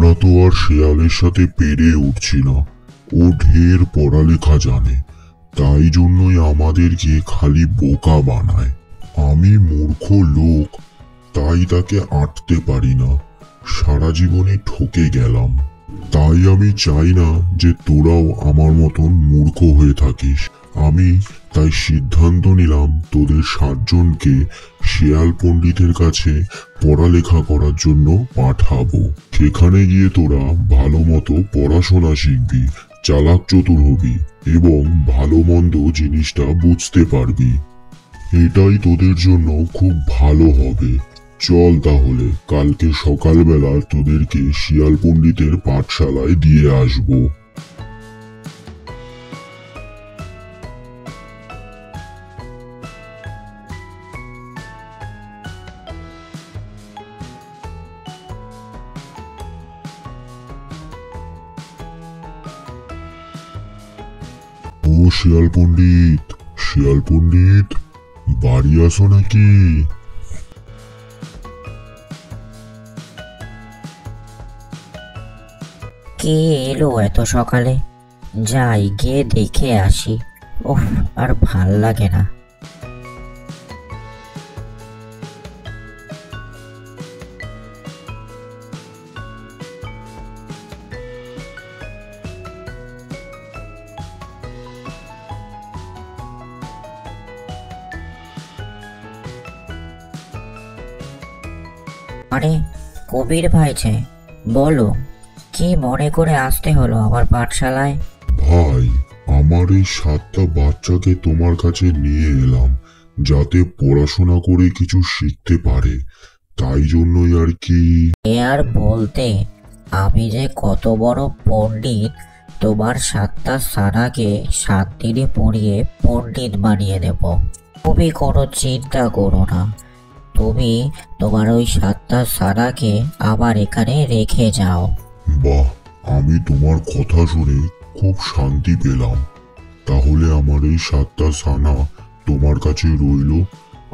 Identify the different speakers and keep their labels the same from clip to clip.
Speaker 1: আমরা তো আর শেয়ালের সাথে পেরে উঠছি না। ও ঢের পড়ালেখা জানে, তাই জন্যই আমাদেরকে খালি বোকা বানায়। আমি মূর্খ লোক, তাই তাকে আটতে পারি না, সারা জীবনে ঠকে গেলাম। তাই আমি চাই না যে তোরাও আমার মতন মূর্খ হয়ে থাকিস। আমি তাই সিদ্ধান্ত নিলাম তোদের 7 জনকে শেয়াল পণ্ডিতের কাছে পড়ালেখা করার জন্য পাঠাবো। সেখানে গিয়ে তোরা ভালো মতো পড়াশোনা শিখবি, চালাক চতুর হবি এবং ভালো মন্দ জিনিসটা বুঝতে পারবি। এটাই তোদের জন্য খুব ভালো হবে। চল তাহলে কালকে সকালবেলা তোদেরকে শিয়াল পণ্ডিতের পাঠশালায় দিয়ে আসবো। ও শিয়াল পণ্ডিত, শিয়াল পণ্ডিত, বাড়ি আসো নাকি?
Speaker 2: কে এলো এত সকালে? যাই গিয়ে দেখে আসি। ওহ, আর ভাল লাগে না। আরে, কবির ভাই যে, বলো কি মনে করে আসতে হলো আমার পাঠশালায়?
Speaker 1: ভাই, আমার এই 7টা বাচ্চাকে তোমার কাছে নিয়ে এলাম, যাতে পড়াশোনা করে কিছু শিখতে পারে, তাই জন্যই আর কি।
Speaker 2: এ আর বলতে, আমি যে কত বড় পণ্ডিত, তোমার 7টা সারাকে 7 দিনে পড়িয়ে পণ্ডিত বানিয়ে দেব। তুমি কোনো চিন্তা করো না। তুমি তোমার ওই 7টা সারাকে আবার এখানে রেখে যাও।
Speaker 1: বাহ, আমি তোমার কথা শুনে খুব শান্তি পেলাম। তাহলে আমার এই 7টা ছানা তোমার কাছে রইলো।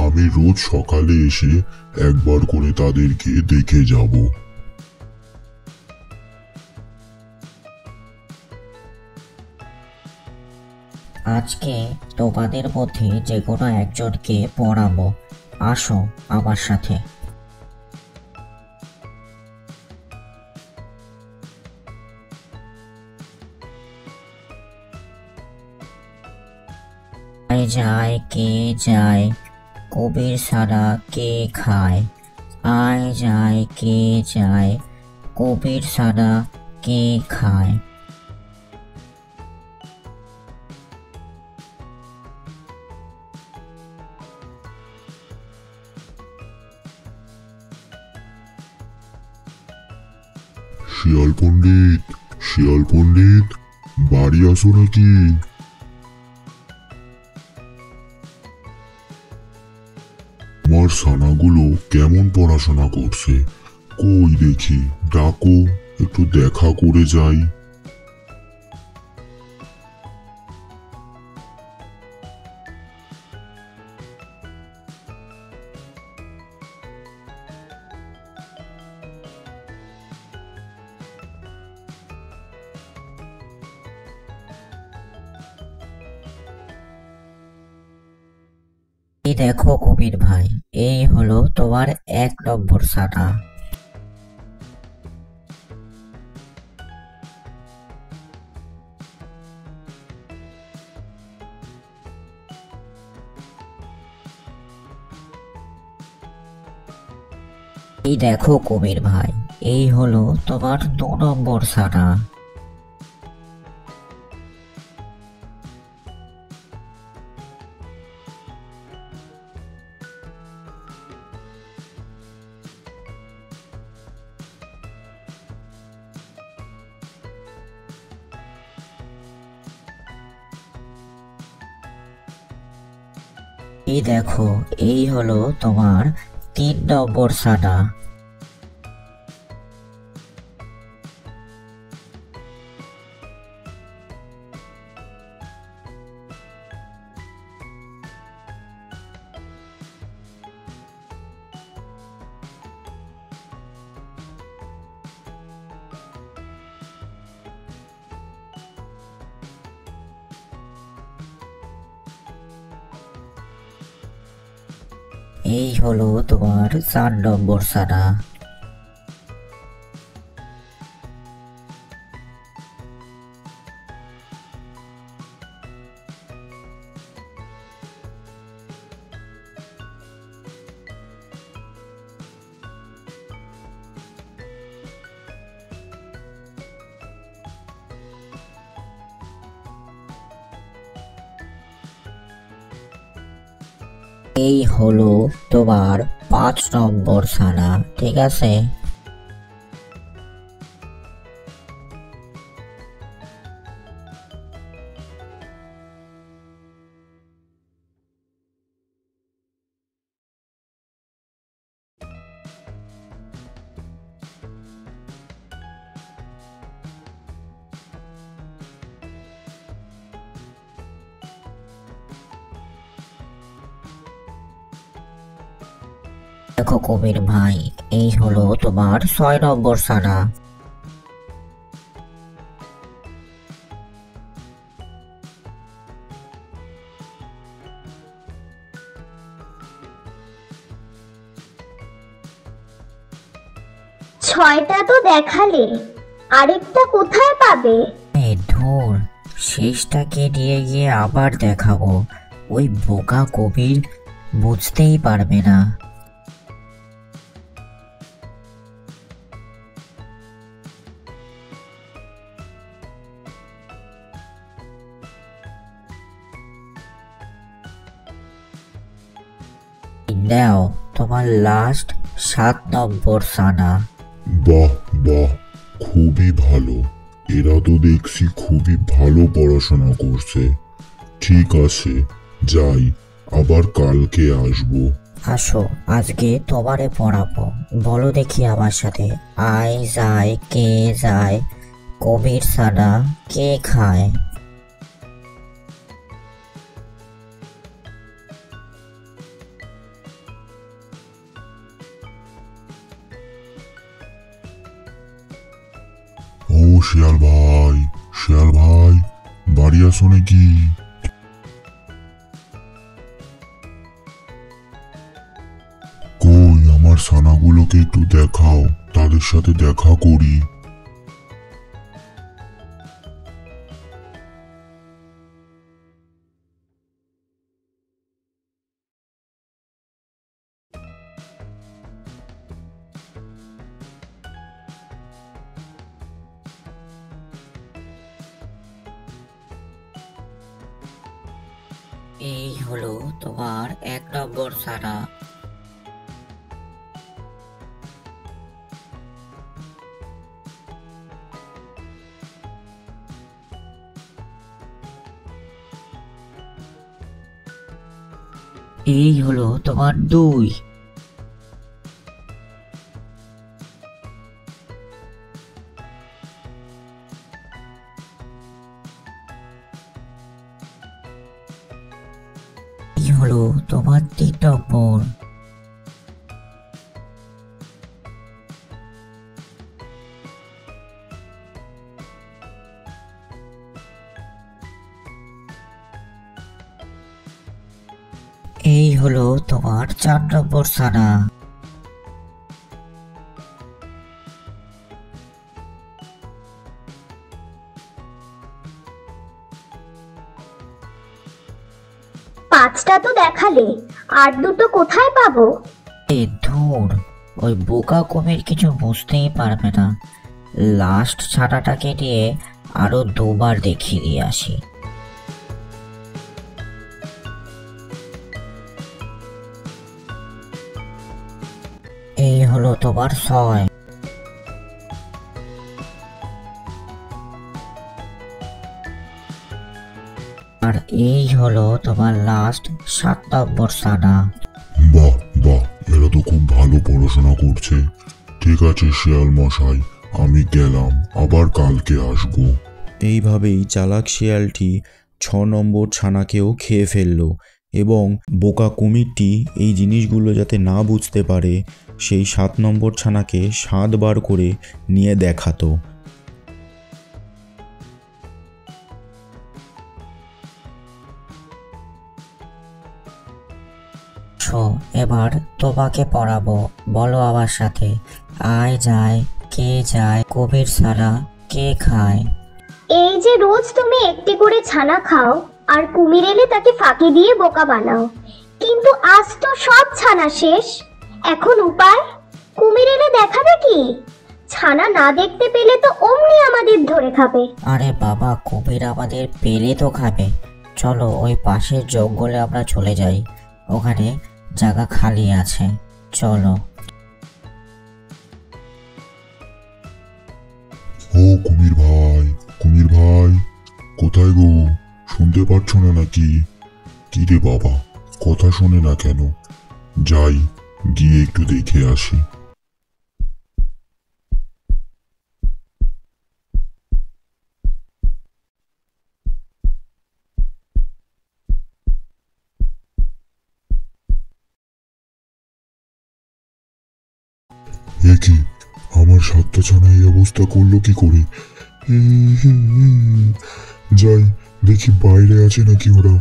Speaker 1: আমি রোজ সকালে এসে একবার করে তাদেরকে দেখে যাব।
Speaker 2: আজকে তোমাদের মধ্যে যে কোনো একজনকে পড়াবো। আসো আমার সাথে। আয় যায় কে যায়, কবির সারা কে খায়। আয় যায় কে যায়, কবির সারা কে খায়।
Speaker 1: শিয়াল পণ্ডিত, শিয়াল পণ্ডিত, বাড়ি আসো নাকি? আমার ছানাগুলো কেমন পড়াশোনা করছে? কই দেখি, ডাকো, একটু দেখা করে যাই।
Speaker 2: এই দেখো কবির ভাই, এই হলো তোমার 1 নম্বর সানা। এই দেখো কবির ভাই, এই হলো তোমার 2 নম্বর সানা। এই দেখো, এই হলো তোমার 3 নম্বর সানা। এই হলো তোমার 4 নম্বর ছানা। এই হলো তোমার 5 নম্বর ছানা, ঠিক আছে? দেখো কবির ভাই, এই হলো তোমার 6 নম্বর ছানা।
Speaker 3: ছয়টা তো দেখালে, আরেকটা কোথায় পাবে?
Speaker 2: ধুর, শেষটাকে নিয়ে গিয়ে আবার দেখাবো, ওই বোকা কবির বুঝতেই পারবে না। নাও তোমার লাস্ট 7 নম্বর ছানা।
Speaker 1: বাহ বাহ, খুবই ভালো। এরা তো দেখছি খুবই ভালো পড়াশোনা করছে। ঠিক আছে, যাই, আবার কালকে আসবো।
Speaker 2: আসো, আজকে তোমারে পড়াবো। বলো দেখি আমার সাথে, আই যায় কে যায়, কবির ছানা কে খায়?
Speaker 1: ও শিয়াল ভাই, শিয়াল ভাই, বাড়ি আসো নাকি? কই আমার ছানাগুলোকে একটু দেখাও, তাদের সাথে দেখা করি।
Speaker 2: এই হলো তোমার 1 নম্বর ছানা। এই হলো তোমার 2। এই হলো তোমার 3 নম্বর। এই হলো তোমার 4 নম্বর ছানা।
Speaker 3: পাঁচটা তো দেখালে, আর দুটো কোথায় পাবো?
Speaker 2: ধুর, ওই বোকা কবির কিছু বুঝতেই পারবে না। লাস্ট ছানাটাকে নিয়ে আরো 2বার দেখিয়ে দিয়ে আসি। এই হলো তোমার 6। আর এই হলো তোমার লাস্ট 7 নম্বর ছানা।
Speaker 1: বাহ বাহ, এরা তো খুব ভালো পড়াশোনা করছে। ঠিক আছে শিয়াল মশাই, আমি গেলাম, আবার কালকে আসবো।
Speaker 4: এইভাবেই চালাক শিয়ালটি 6 নম্বর ছানাকেও খেয়ে ফেলল এবং বোকা কুমিরটি এই জিনিসগুলো যাতে না বুঝতে পারে সেই 7 নম্বর ছানাকে 7 বার করে নিয়ে দেখাতো।
Speaker 2: এবার তোমাকে পড়াবো, বলো আমার সাথে। আয় যায় কে যায়, কবির ছানা কে খায়?
Speaker 3: এই যে রোজ তুমি একটি করে ছানা খাও আর কুমির এলে তাকে ফাঁকি দিয়ে বোকা বানাও, কিন্তু আজ তো সব ছানা শেষ। এখন উপায়? কুমির এলে দেখাবে কি? ছানা না দেখতে পেলে তো অমনি আমাদের ধরে খাবে।
Speaker 2: আরে বাবা, কুমির আমাদের পেলে তো খাবে। চলো ওই পাশের জঙ্গলে আমরা চলে যাই, ওখানে জায়গা খালি আছে, চলো।
Speaker 1: ও কুমির ভাই, কোথায় গো? শুনতে পাচ্ছ না নাকি? কি রে বাবা, কথা শোনে না কেন? যাই, গিয়ে একটু দেখে আসি। এ কি, আমার সাতটা ছানা এই অবস্থা করলো কি করে? যাই দেখি বাইরে আছে নাকি ওরা।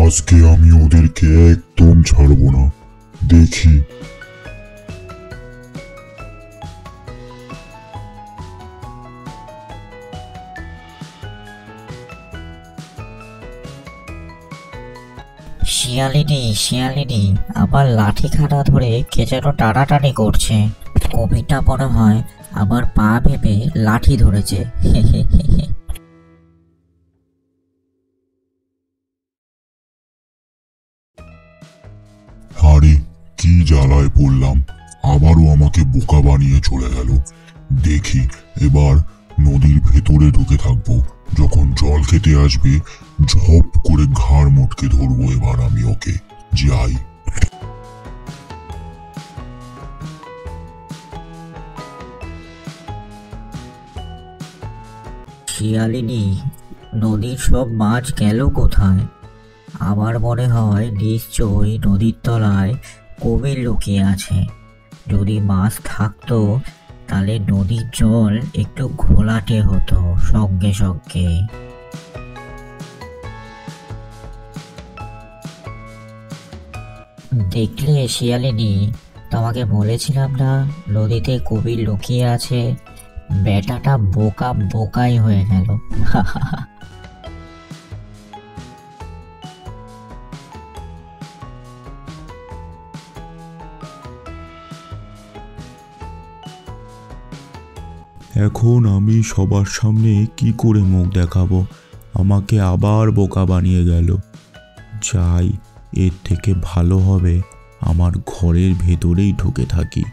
Speaker 1: আজকে আমি ওদেরকে একদম ছাড়বো না, দেখি।
Speaker 2: শিয়ালিনী আবার লাঠিখানা ধরে কে যেন টানাটানি করছে। কবিটা মনে হয় আমার পা ভেবে লাঠি ধরেছে।
Speaker 1: আরে কি জ্বালায় পড়লাম, আবারও আমাকে বোকা বানিয়ে চলে গেল। দেখি এবার নদীর ভেতরে ঢুকে থাকবো, যখন জল খেতে আসবে ঝপ করে ঘাড় মোটকে ধরবো এবার আমি ওকে। যাই।
Speaker 2: শিয়ালিনী, নদীর সব মাছ গেল কোথায়? আমার মনে হয় নিশ্চয়ই নদীর তলায় কুমির লুকিয়ে আছে। যদি মাছ থাকতো তাহলে নদীর জল একটু ঘোলাটে হতো সঙ্গে সঙ্গে। দেখলে শিয়ালিনী, তোমাকে বলেছিলাম না নদীতে কুমির লুকিয়ে আছে? বেটাটা বোকাই হয়ে গেল।
Speaker 4: এখন আমি সবার সামনে কি করে মুখ দেখাবো? আমাকে আবার বোকা বানিয়ে গেল। যাই, এর থেকে ভালো হবে আমার ঘরের ভেতরেই ঢুকে থাকি।